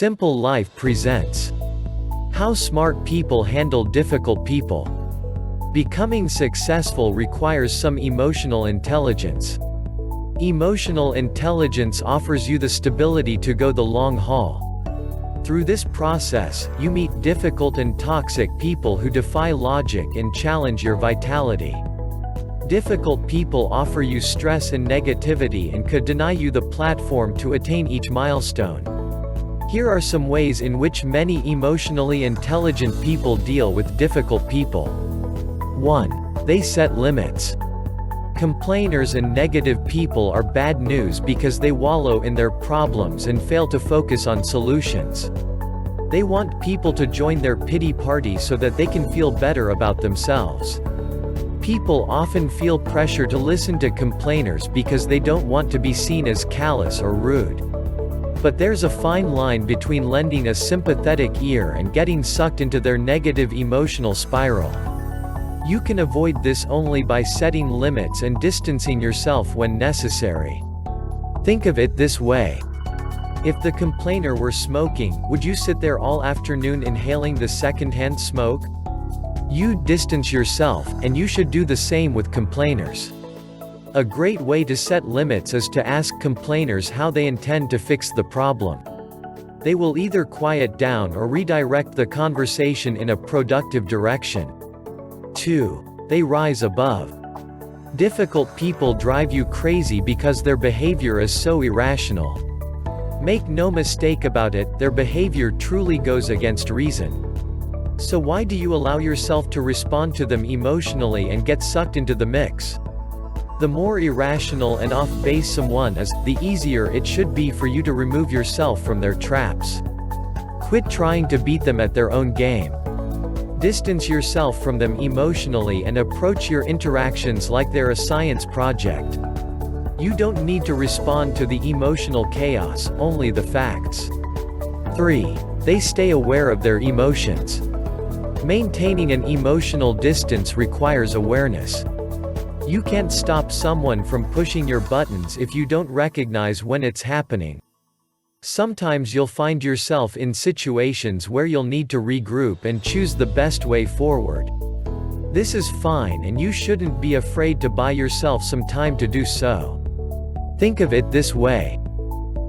Simple Life presents How Smart People Handle Difficult People. Becoming successful requires some emotional intelligence. Emotional intelligence offers you the stability to go the long haul. Through this process, you meet difficult and toxic people who defy logic and challenge your vitality. Difficult people offer you stress and negativity and could deny you the platform to attain each milestone. Here are some ways in which many emotionally intelligent people deal with difficult people. 1. They set limits. Complainers and negative people are bad news because they wallow in their problems and fail to focus on solutions. They want people to join their pity party so that they can feel better about themselves. People often feel pressure to listen to complainers because they don't want to be seen as callous or rude. But there's a fine line between lending a sympathetic ear and getting sucked into their negative emotional spiral. You can avoid this only by setting limits and distancing yourself when necessary. Think of it this way. If the complainer were smoking, would you sit there all afternoon inhaling the secondhand smoke? You'd distance yourself, and you should do the same with complainers. A great way to set limits is to ask complainers how they intend to fix the problem. They will either quiet down or redirect the conversation in a productive direction. 2. They rise above. Difficult people drive you crazy because their behavior is so irrational. Make no mistake about it, their behavior truly goes against reason. So why do you allow yourself to respond to them emotionally and get sucked into the mix? The more irrational and off-base someone is, the easier it should be for you to remove yourself from their traps. Quit trying to beat them at their own game. Distance yourself from them emotionally and approach your interactions like they're a science project. You don't need to respond to the emotional chaos, only the facts. 3. They stay aware of their emotions. Maintaining an emotional distance requires awareness. You can't stop someone from pushing your buttons if you don't recognize when it's happening. Sometimes you'll find yourself in situations where you'll need to regroup and choose the best way forward. This is fine, and you shouldn't be afraid to buy yourself some time to do so. Think of it this way.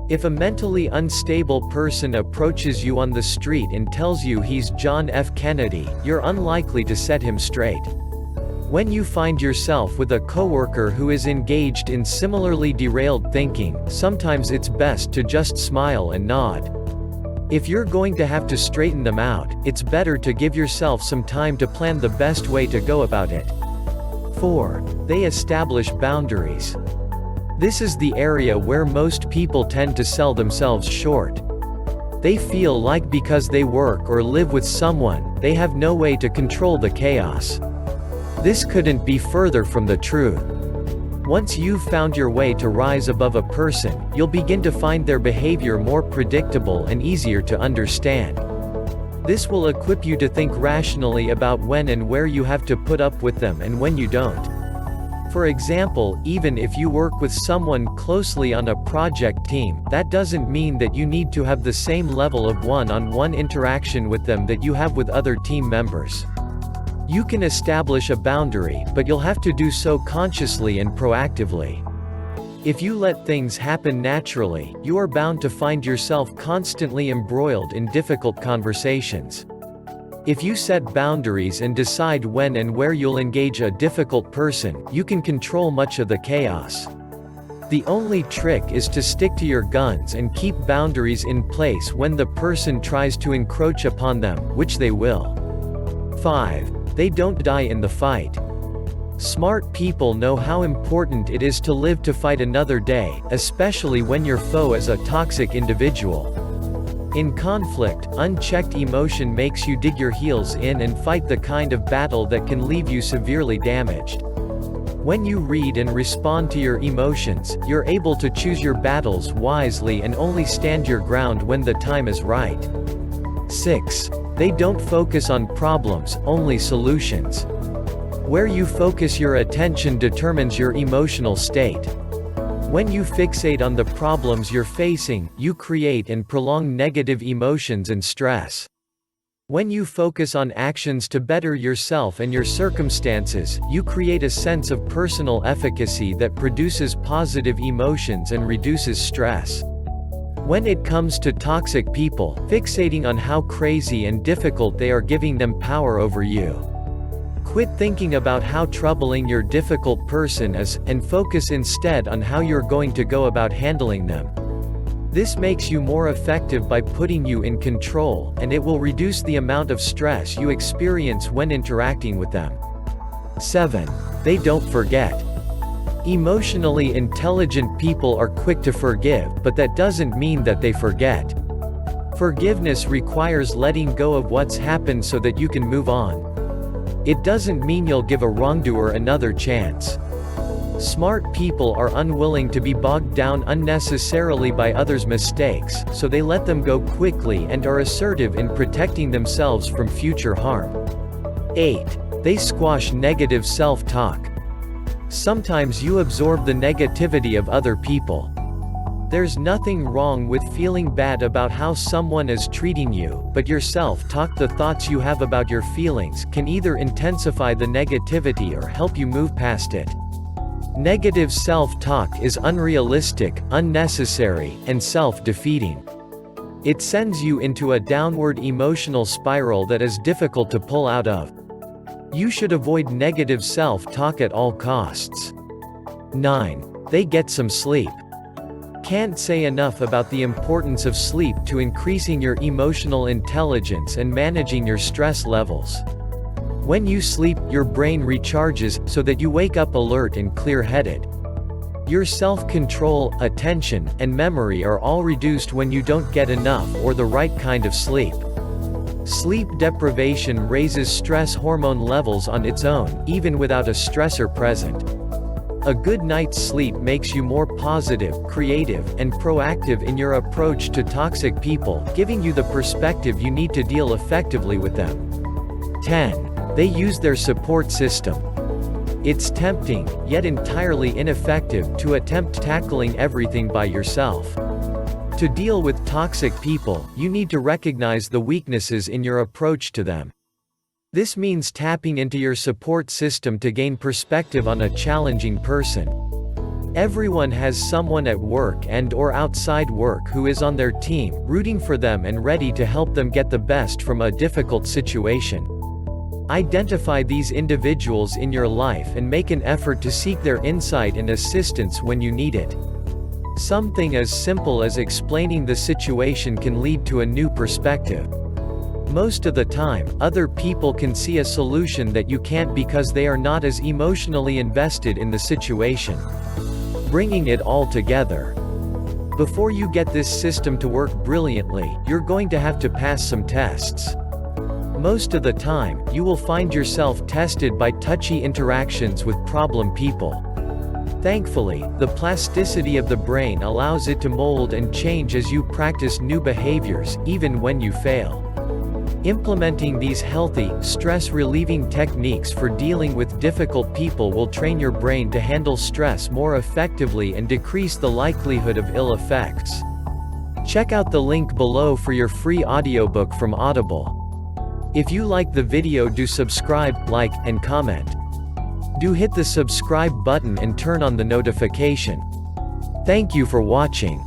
If a mentally unstable person approaches you on the street and tells you he's John F. Kennedy, you're unlikely to set him straight. When you find yourself with a coworker who is engaged in similarly derailed thinking, sometimes it's best to just smile and nod. If you're going to have to straighten them out, it's better to give yourself some time to plan the best way to go about it. 4. They establish boundaries. This is the area where most people tend to sell themselves short. They feel like because they work or live with someone, they have no way to control the chaos. This couldn't be further from the truth. Once you've found your way to rise above a person, you'll begin to find their behavior more predictable and easier to understand. This will equip you to think rationally about when and where you have to put up with them and when you don't. For example, even if you work with someone closely on a project team, that doesn't mean that you need to have the same level of one-on-one interaction with them that you have with other team members. You can establish a boundary, but you'll have to do so consciously and proactively. If you let things happen naturally, you are bound to find yourself constantly embroiled in difficult conversations. If you set boundaries and decide when and where you'll engage a difficult person, you can control much of the chaos. The only trick is to stick to your guns and keep boundaries in place when the person tries to encroach upon them, which they will. 5. They don't die in the fight. Smart people know how important it is to live to fight another day, especially when your foe is a toxic individual. In conflict, unchecked emotion makes you dig your heels in and fight the kind of battle that can leave you severely damaged. When you read and respond to your emotions, you're able to choose your battles wisely and only stand your ground when the time is right. 6. They don't focus on problems, only solutions. Where you focus your attention determines your emotional state. When you fixate on the problems you're facing, you create and prolong negative emotions and stress. When you focus on actions to better yourself and your circumstances, you create a sense of personal efficacy that produces positive emotions and reduces stress. When it comes to toxic people, fixating on how crazy and difficult they are giving them power over you. Quit thinking about how troubling your difficult person is, and focus instead on how you're going to go about handling them. This makes you more effective by putting you in control, and it will reduce the amount of stress you experience when interacting with them. 7. They don't forget. Emotionally intelligent people are quick to forgive, but that doesn't mean that they forget. Forgiveness requires letting go of what's happened so that you can move on. It doesn't mean you'll give a wrongdoer another chance. Smart people are unwilling to be bogged down unnecessarily by others' mistakes, so they let them go quickly and are assertive in protecting themselves from future harm. 8. They squash negative self-talk. Sometimes you absorb the negativity of other people. There's nothing wrong with feeling bad about how someone is treating you, but your self-talk, the thoughts you have about your feelings, can either intensify the negativity or help you move past it. Negative self-talk is unrealistic, unnecessary, and self-defeating. It sends you into a downward emotional spiral that is difficult to pull out of. You should avoid negative self-talk at all costs. 9. They get some sleep. Can't say enough about the importance of sleep to increasing your emotional intelligence and managing your stress levels. When you sleep, your brain recharges, so that you wake up alert and clear-headed. Your self-control, attention, and memory are all reduced when you don't get enough or the right kind of sleep. Sleep deprivation raises stress hormone levels on its own, even without a stressor present. A good night's sleep makes you more positive, creative, and proactive in your approach to toxic people, giving you the perspective you need to deal effectively with them. 10. They use their support system. It's tempting, yet entirely ineffective, to attempt tackling everything by yourself. To deal with toxic people, you need to recognize the weaknesses in your approach to them. This means tapping into your support system to gain perspective on a challenging person. Everyone has someone at work and/or outside work who is on their team, rooting for them and ready to help them get the best from a difficult situation. Identify these individuals in your life and make an effort to seek their insight and assistance when you need it. Something as simple as explaining the situation can lead to a new perspective. Most of the time, other people can see a solution that you can't because they are not as emotionally invested in the situation. Bringing it all together. Before you get this system to work brilliantly, you're going to have to pass some tests. Most of the time, you will find yourself tested by touchy interactions with problem people. Thankfully, the plasticity of the brain allows it to mold and change as you practice new behaviors, even when you fail. Implementing these healthy, stress-relieving techniques for dealing with difficult people will train your brain to handle stress more effectively and decrease the likelihood of ill effects. Check out the link below for your free audiobook from Audible. If you like the video, do subscribe, like, and comment. Do hit the subscribe button and turn on the notification. Thank you for watching.